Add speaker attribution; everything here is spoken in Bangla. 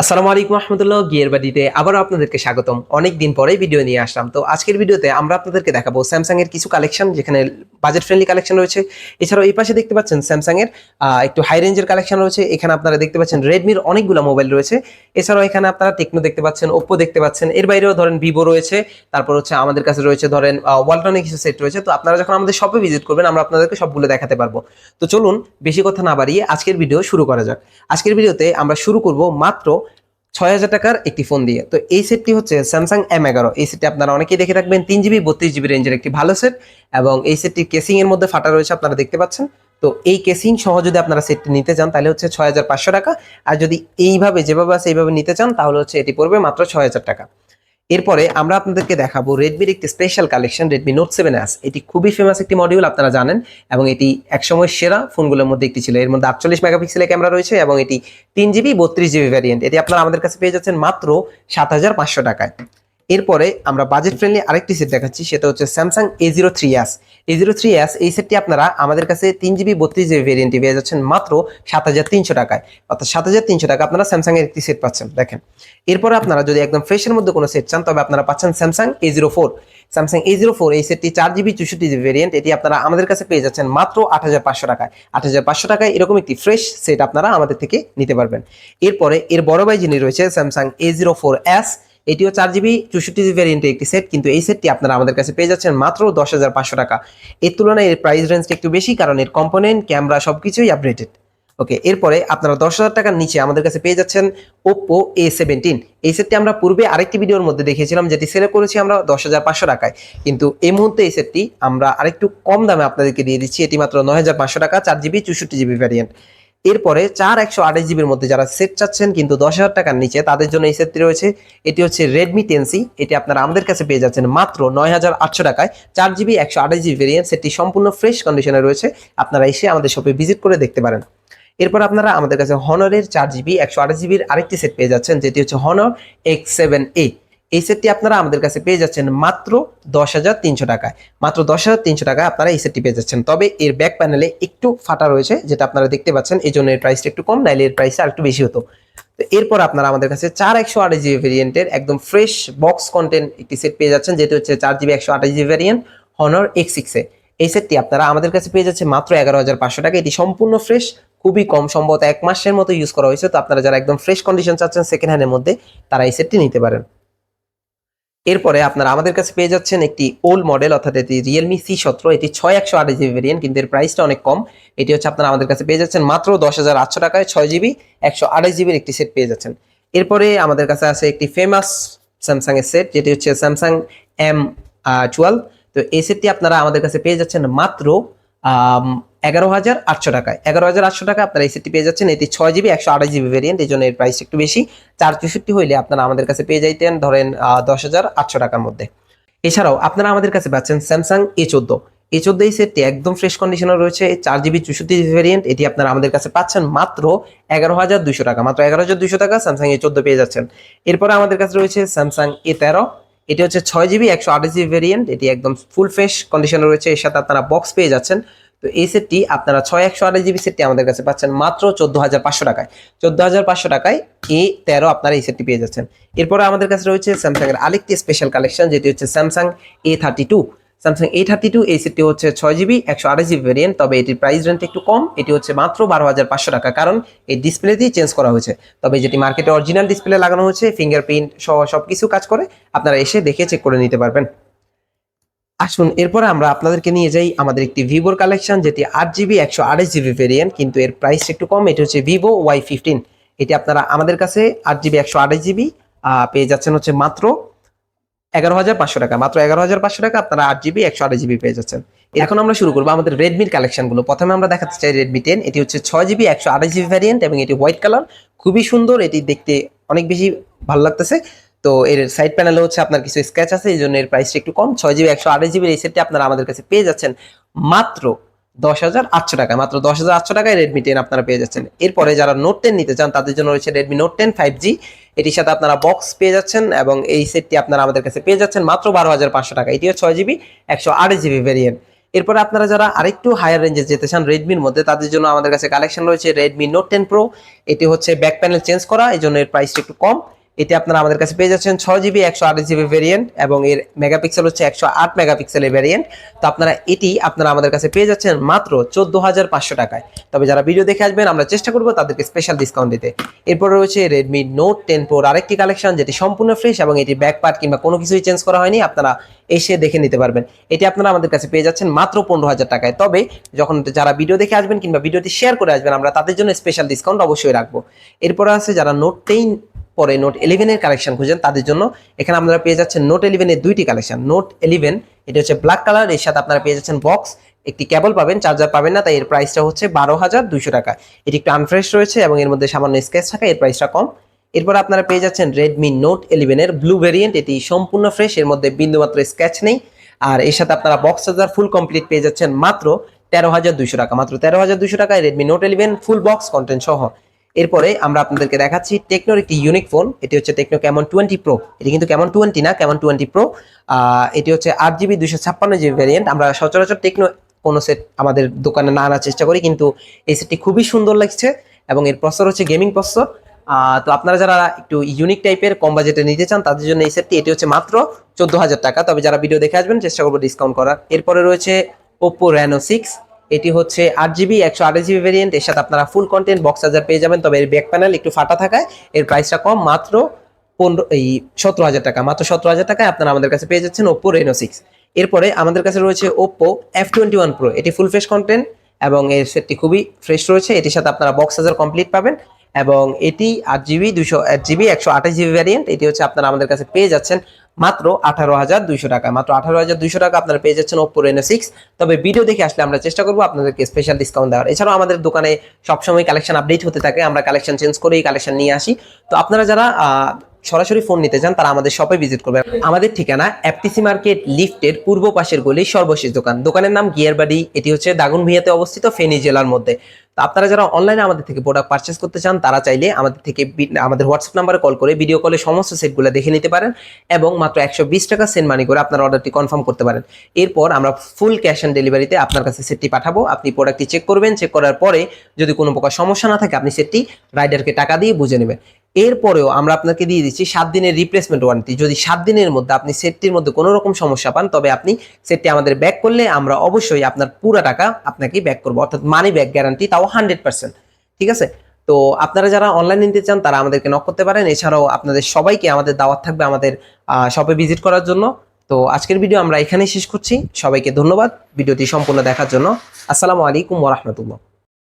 Speaker 1: আসসালামু আলাইকুম রহমতুল্লাহ, গিয়ার বাড়িতে আবারও আপনাদেরকে স্বাগতম। অনেক দিন পরে ভিডিও নিয়ে আসলাম। তো আজকের ভিডিওতে আমরা আপনাদেরকে দেখাবো স্যামসাং এর কিছু কালেকশন, যেখানে বাজেট ফ্রেন্ডলি কালেকশন রয়েছে। এছাড়াও এই পাশে দেখতে পাচ্ছেন স্যামসাং এর একটু হাই রেঞ্জের কালেকশন রয়েছে। এখানে আপনারা দেখতে পাচ্ছেন রেডমির অনেকগুলো মোবাইল রয়েছে। এছাড়াও এখানে আপনারা টেকনো দেখতে পাচ্ছেন, ওপ্পো দেখতে পাচ্ছেন। এর বাইরেও ধরেন ভিভো রয়েছে, তারপর হচ্ছে আমাদের কাছে রয়েছে ধরেন ওয়ালটনের কিছু সেট রয়েছে। তো আপনারা যখন আমাদের শপে ভিজিট করবেন আমরা আপনাদেরকে সবগুলো দেখাতে পারবো। তো চলুন বেশি কথা না বাড়িয়ে আজকের ভিডিও শুরু করা যাক। আজকের ভিডিওতে আমরা শুরু করব মাত্র ৬,০০০ টাকার একটি ফোন দিয়ে। তো এই সেটটি হচ্ছে স্যামসাং M11। এই সেটটি আপনারা অনেকেই দেখে রাখবেন, 3GB 32GB রেঞ্জের একটি ভালো সেট। এবং এই সেটটির কেসিং এর মধ্যে ফাটা রয়েছে, আপনারা দেখতে পাচ্ছেন। তো এই কেসিং সহ যদি আপনারা সেটটি নিতে চান তাহলে হচ্ছে ৬,৫০০ টাকা। আর যদি এইভাবে যেভাবে আছে এইভাবে নিতে চান তাহলে হচ্ছে এটি পড়বে মাত্র ৬,০০০ টাকা। এরপরে আমরা আপনাদেরকে দেখাবো রেডমির একটি special collection, Redmi note 7S। এটি খুবই ফেমাস একটি মডিউল, আপনারা জানেন। এবং এটি একসময় সেরা ফোনগুলোর মধ্যে একটি ছিল। এর মধ্যে 48 মেগাপিক্সেলের ক্যামেরা রয়েছে এবং এটি 3GB 32GB ভ্যারিয়েন্ট। এটি আপনারা আমাদের কাছে পেয়ে যাচ্ছেন মাত্র ৭,৫০০ টাকায়। এরপরে আমরা বাজেট ফ্রেন্ডলি আরেকটি সেট দেখাচ্ছি, সেটা হচ্ছে স্যামসাং A03s। A03s এই সেটটি আপনারা আমাদের কাছে 3GB 32GB ভ্যারিয়েন্টে পেয়ে যাচ্ছেন মাত্র ৭,৩০০ টাকায়। অর্থাৎ ৭,৩০০ টাকা আপনারা স্যামসাং এর একটি সেট পাচ্ছেন, দেখেন। এরপরে আপনারা যদি একদম ফ্রেশের মধ্যে কোনো সেট চান তবে আপনারা পাচ্ছেন স্যামসাং A04। স্যামসাং A04 এই সেটটি 4GB 64GB ভ্যারিয়েন্ট। এটি আপনারা আমাদের কাছে পেয়ে যাচ্ছেন মাত্র ৮,৫০০ টাকায়। ৮,৫০০ টাকায় এরকম একটি ফ্রেশ সেট আপনারা আমাদের থেকে নিতে পারবেন। এরপরে এর বড় ভাই যিনি রয়েছে স্যামসাং A04s, এটিও 4GB 64GB ভ্যারিয়েন্টের একটি সেট, কিন্তু এই সেটটি আপনারা আমাদের কাছে পেয়ে যাচ্ছেন মাত্র 10,৫০০ টাকা। এর তুলনায় এর প্রাইস রেঞ্জটা একটু বেশি, কারণ এর কম্পোনেন্ট, ক্যামেরা সবকিছুই আপডেটেড। ওকে, এরপরে আপনারা 10,০০০ টাকার নিচে আমাদের কাছে পেয়ে যাচ্ছেন ওপ্পো A17। এই সেটটি আমরা পূর্বে আরেকটি ভিডিওর মধ্যে দেখিয়েছিলাম, যেটি সেল করেছি আমরা 10,৫০০ টাকায়। কিন্তু এই মুহূর্তে এই সেটটি আমরা আরেকটু কম দামে আপনাদেরকে দিয়ে দিচ্ছি, এটি মাত্র ৯,৫০০ টাকা, 4GB 64GB ভ্যারিয়েন্ট। এরপরে 4 128GB মধ্যে যারা সেট চাচ্ছেন কিন্তু 10,০০০ টাকার নিচে, তাদের জন্য এই সেটটি রয়েছে। এটি হচ্ছে রেডমি 10C। এটি আপনারা আমাদের কাছে পেয়ে যাচ্ছেন মাত্র ৯,৮০০ টাকায়, 4GB 128GB ভ্যারিয়েন্ট। সেটটি সম্পূর্ণ ফ্রেশ কন্ডিশনে রয়েছে, আপনারা এসে আমাদের শপে ভিজিট করে দেখতে পারেন। এরপর আপনারা আমাদের কাছে হনরের 4GB 128GBর আরেকটি সেট পেয়ে যাচ্ছেন, যেটি হচ্ছে হনর X7A। এই সেটটি আপনারা আমাদের কাছে পেয়ে যাচ্ছেন মাত্র 10,৩০০ টাকায়। মাত্র 10,৩০০ টাকায় আপনারা এই সেটটি পেয়ে যাচ্ছেন। তবে এর ব্যাক প্যানেলে একটু ফাটা রয়েছে, যেটা আপনারা দেখতে পাচ্ছেন, এই জন্য এর প্রাইসটা একটু কম, নাইলে এর প্রাইসটা আরেকটু বেশি হতো। তো এরপর আপনারা আমাদের কাছে 4 128GB ভেরিয়েন্টের একদম ফ্রেশ বক্স কন্টেন্ট একটি সেট পেয়ে যাচ্ছেন, যেটি হচ্ছে 4GB 128GB variant Honor X6A। এই সেটটি আপনারা আমাদের কাছে পেয়ে যাচ্ছে মাত্র 11,৫০০ টাকা। এটি সম্পূর্ণ ফ্রেশ, খুবই কম, সম্ভবত 1 মাসের মতো ইউজ করা হয়েছে। তো আপনারা যারা একদম ফ্রেশ কন্ডিশন চাচ্ছেন সেকেন্ড হ্যান্ডের মধ্যে, তারা এই সেটটি নিতে পারেন। এরপরে আপনারা আমাদের কাছে পেয়ে যাচ্ছেন একটি ওল্ড মডেল, অর্থাৎ এটি রিয়েলমি C17। এটি 6 128GB ভেরিয়েন্ট, কিন্তু এর প্রাইসটা অনেক কম। এটি হচ্ছে আপনারা আমাদের কাছে পেয়ে যাচ্ছেন মাত্র 10,৮০০ টাকায়, 6GB 128GBর একটি সেট পেয়ে যাচ্ছেন। এরপরে আমাদের কাছে আছে একটি ফেমাস স্যামসাং এর সেট, যেটি হচ্ছে স্যামসাং M12। তো এই সেটটি আপনারা আমাদের কাছে পেয়ে যাচ্ছেন মাত্র 11,৮০০ টাকায়। 11,৮০০ টাকা আপনারা এই সেটটি পেয়ে যাচ্ছেন। এটি 6GB 128GB ভেরিয়েন্ট, এই জন্য এর প্রাইস একটু বেশি। 464 হইলে আপনারা আমাদের কাছে পেয়ে যাইতেন ধরেন 10,৮০০ টাকার মধ্যে। এছাড়াও আপনারা আমাদের কাছে পাচ্ছেন স্যামসাং A14। A14 এই সেটটি একদম ফ্রেশ কন্ডিশনে রয়েছে, 4GB 64GB ভেরিয়েন্ট। এটি আপনারা আমাদের কাছে পাচ্ছেন মাত্র 11,২০০ টাকা। মাত্র 11,২০০ টাকা স্যামসাং A14 পেয়ে যাচ্ছেন। এরপরে আমাদের কাছে রয়েছে স্যামসাং A13। এটি হচ্ছে 6GB 128GB ভেরিয়েন্ট। এটি একদম ফুল ফ্রেশ কন্ডিশনে রয়েছে, এর সাথে আপনারা বক্স পেয়ে যাচ্ছেন। তো এই সেটটি আপনারা 6 128GB সেটটি আমাদের কাছে পাচ্ছেন মাত্র 14,৫০০ টাকায়। 14,৫০০ টাকায় A13 আপনারা এই সেটটি পেয়ে যাচ্ছেন। এরপরে আমাদের কাছে রয়েছে স্যামসাং এর আরেকটি স্পেশাল কালেকশন, যেটি হচ্ছে স্যামসাং A32। স্যামসাং A32 এই সেটটি হচ্ছে 6GB 128GB ভেরিয়েন্ট, তবে এটির প্রাইস রেঞ্জ একটু কম। এটি হচ্ছে মাত্র 12,৫০০ টাকা, কারণ এই ডিসপ্লেতেই চেঞ্জ করা হয়েছে। তবে যেটি মার্কেটে অরিজিনাল ডিসপ্লে লাগানো হয়েছে, ফিঙ্গারপ্রিন্ট সহ সবকিছু কাজ করে, আপনারা এসে দেখে চেক করে নিতে পারবেন। আসুন এরপরে আমরা আপনাদেরকে নিয়ে যাই আমাদের একটি ভিভোর কালেকশন, যেটি 8GB 128GB ভেরিয়েন্ট, কিন্তু এর প্রাইস একটু কম। এটি হচ্ছে ভিভো Y15। এটি আপনারা আমাদের কাছে 8GB 128GB পেয়ে যাচ্ছেন হচ্ছে মাত্র 11,৫০০ টাকা। মাত্র 11,৫০০ টাকা আপনারা 8GB 128GB পেয়ে যাচ্ছেন। এখন আমরা শুরু করবো আমাদের রেডমির কালেকশনগুলো। প্রথমে আমরা দেখাতে চাই রেডমি 10। এটি হচ্ছে 6GB 128GB ভ্যারিয়েন্ট এবং এটি হোয়াইট কালার, খুবই সুন্দর। এটি দেখতে অনেক বেশি ভালো লাগতেছে। তো এর সাইড প্যানেলে হচ্ছে আপনার কিছু স্ক্র্যাচ আছে, এই জন্য এর প্রাইসটা একটু কম। 6GB 128GB এই সেটটি আপনারা আমাদের কাছে পেয়ে যাচ্ছেন মাত্র 10,৮০০ টাকা। মাত্র 10,৮০০ টাকায় রেডমি 10 আপনারা পেয়ে যাচ্ছেন। এরপরে যারা নোট 10 নিতে চান তাদের জন্য রয়েছে রেডমি নোট 10 5G। এটির সাথে আপনারা বক্স পেয়ে যাচ্ছেন এবং এই সেটটি আপনারা আমাদের কাছে পেয়ে যাচ্ছেন মাত্র 12,৫০০ টাকা। এটিও 6GB 128GB ভেরিয়েন্ট। এরপরে আপনারা যারা আরেকটু হায়ার রেঞ্জে যেতে চান রেডমির মধ্যে, তাদের জন্য আমাদের কাছে কালেকশন রয়েছে রেডমি নোট 10 প্রো। এটি হচ্ছে ব্যাক প্যানেল চেঞ্জ করা, এই জন্য এর প্রাইসটা একটু কম। এটি আপনারা আমাদের কাছে পেয়ে যাচ্ছেন 6GB 128GB ভেরিয়েন্ট, এবং এর মেগাপিক্সেল হচ্ছে 108 মেগাপিক্সেলের ভেরিয়েন্ট। তো আপনারা আমাদের কাছে পেয়ে যাচ্ছেন মাত্র 14,500 টাকায়। তবে যারা ভিডিও দেখে আসবেন আমরা চেষ্টা করবো তাদেরকে স্পেশাল ডিসকাউন্ট দিতে। এরপর রয়েছে রেডমি নোট 10 প্রোর আরেকটি কালেকশন, যেটি সম্পূর্ণ ফ্রেশ এবং এটি ব্যাক পার্ট কিংবা কোনো কিছুই চেঞ্জ করা হয়নি, আপনারা এসে দেখে নিতে পারবেন। এটি আপনারা আমাদের কাছে পেয়ে যাচ্ছেন মাত্র 15,000 টাকায়। তবে যখন যারা ভিডিও দেখে আসবেন কিংবা ভিডিওটি শেয়ার করে আসবেন, আমরা তাদের জন্য স্পেশাল ডিসকাউন্ট অবশ্যই রাখবো। এরপরে আছে যারা নোট 10 পরে নোট 11 এর কালেকশন খুঁজেন, তাদের জন্য এখানে আপনারা পেয়ে যাচ্ছেন নোট 11 এর দুইটি কালেকশন। নোট 11 এটা হচ্ছে ব্ল্যাক কালার, এর সাথে আপনারা পেয়ে যাচ্ছেন বক্স, একটি কেবল পাবেন, চার্জার পাবেন না, তাই এর প্রাইসটা হচ্ছে 12,200 টাকা। এটি একটু আনফ্রেশ রয়েছে এবং এর মধ্যে সামান্য স্ক্র্যাচ থাকে, এর প্রাইসটা কম। এরপর আপনারা পেয়ে যাচ্ছেন রেডমি নোট 11 এর ব্লু ভেরিয়েন্ট, এটি সম্পূর্ণ ফ্রেশ, এর মধ্যে বিন্দুমাত্র স্ক্র্যাচ নেই। আর এর সাথে আপনারা বক্স চার্জার ফুল কমপ্লিট পেয়ে যাচ্ছেন মাত্র 13,200 টাকা। মাত্র 13,200 টাকায় Redmi note 11 full box content সহ। এরপরে আমরা আপনাদেরকে দেখাচ্ছি টেকনোর একটি ইউনিক ফোন, এটি হচ্ছে টেকনো ক্যামন 20 প্রো। এটি কিন্তু ক্যামন 20 না, ক্যামন 20 প্রো। এটি হচ্ছে 8GB 256GB ভ্যারিয়েন্ট। আমরা সচরাচর টেকনো কোনো সেট আমাদের দোকানে না আনার চেষ্টা করি, কিন্তু এই সেটটি খুবই সুন্দর লাগছে এবং এর প্রসেসর হচ্ছে গেমিং প্রসেসর। তো আপনারা যারা একটু ইউনিক টাইপের কম বাজেটে নিতে চান তাদের জন্য এই সেটটি, এটি হচ্ছে মাত্র 14,000 টাকা। তবে যারা ভিডিও দেখে আসবেন চেষ্টা করবো ডিসকাউন্ট করার। এরপরে রয়েছে ওপো রেনো 6, এটি হচ্ছে 8GB 128GB ভেরিয়েন্ট, এর সাথে আপনারা ফুল কন্টেন্ট বক্স চার্জার পেয়ে যাবেন। তবে এর ব্যাক প্যানেল একটু ফাটা থাকায় এর প্রাইসটা কম, মাত্র 17,000 টাকা। মাত্র 17,000 টাকায় আপনারা আমাদের কাছে পেয়ে যাচ্ছেন ওপো রেনো 6। এরপরে আমাদের কাছে রয়েছে ওপো F21 প্রো, এটি ফুল ফ্রেশ কন্টেন্ট এবং এর সেটটি খুবই ফ্রেশ রয়েছে। এটির সাথে আপনারা বক্স চার্জার কমপ্লিট পাবেন এবং এটি 8GB 128GB ভ্যারিয়েন্ট। এটি হচ্ছে আপনারা আমাদের কাছে পেয়ে যাচ্ছেন মাত্র 18,200 টাকা। মাত্র 18,200 টাকা আপনারা পেয়ে যাচ্ছেন ওপো রেনো 6। তবে ভিডিও দেখে আসলে আমরা চেষ্টা করবো আপনাদেরকে স্পেশাল ডিসকাউন্ট দেওয়ার। এছাড়াও আমাদের দোকানে সবসময় কালেকশন আপডেট হতে থাকে, আমরা কালেকশন চেঞ্জ করেই কালেকশন নিয়ে আসি। তো আপনারা যারা সরাসরি ফোন নিতে চান তারা আমাদের শপে ভিজিট করবেন। আমাদের ঠিকানা এফটিসি মার্কেট লিফটের পূর্ব পাশের গলি সর্বশেষ দোকান। দোকানের নাম গিয়ার বাড়ি, এটি হচ্ছে দাগনভূঞাতে অবস্থিত, ফেনী জেলার মধ্যে। তো আপনারা যারা অনলাইনে আমাদের থেকে প্রোডাক্ট পারচেস করতে চান তারা চাইলে আমাদের হোয়াটসঅ্যাপ নাম্বারে কল করে ভিডিও কলে সমস্ত সেটগুলো দেখে নিতে পারেন এবং মাত্র 120 টাকা সেন্ড মানি করে আপনার অর্ডারটি কনফার্ম করতে পারেন। এরপর আমরা ফুল ক্যাশ অন ডেলিভারিতে আপনার কাছে সেটটি পাঠাবো। আপনি প্রোডাক্টটি চেক করবেন, চেক করার পরে যদি কোনো প্রকার সমস্যা না থাকে আপনি সেটটি রাইডারকে টাকা দিয়ে বুঝে নেবেন। এরপরেও আমরা আপনাকে দিয়ে দিচ্ছি 7 দিনের রিপ্লেসমেন্ট ওয়ারেন্টি। যদি 7 দিনের মধ্যে আপনি সেটটির মধ্যে কোনো রকম সমস্যা পান তবে আপনি সেটটি আমাদের ব্যাক করলে আমরা অবশ্যই আপনার পুরো টাকা আপনাকে ব্যাক করবো, অর্থাৎ মানি ব্যাক গ্যারান্টি, তাও 100%। ঠিক আছে? তো আপনারা যারা অনলাইন নিতে চান তারা আমাদেরকে নক করতে পারেন। এছাড়াও আপনাদের সবাইকে আমাদের দাওয়াত থাকবে আমাদের শপে ভিজিট করার জন্য। তো আজকের ভিডিও আমরা এখানেই শেষ করছি। সবাইকে ধন্যবাদ ভিডিওটি সম্পূর্ণ দেখার জন্য। আসসালামু আলাইকুম ওয়া রাহমাতুল্লাহ।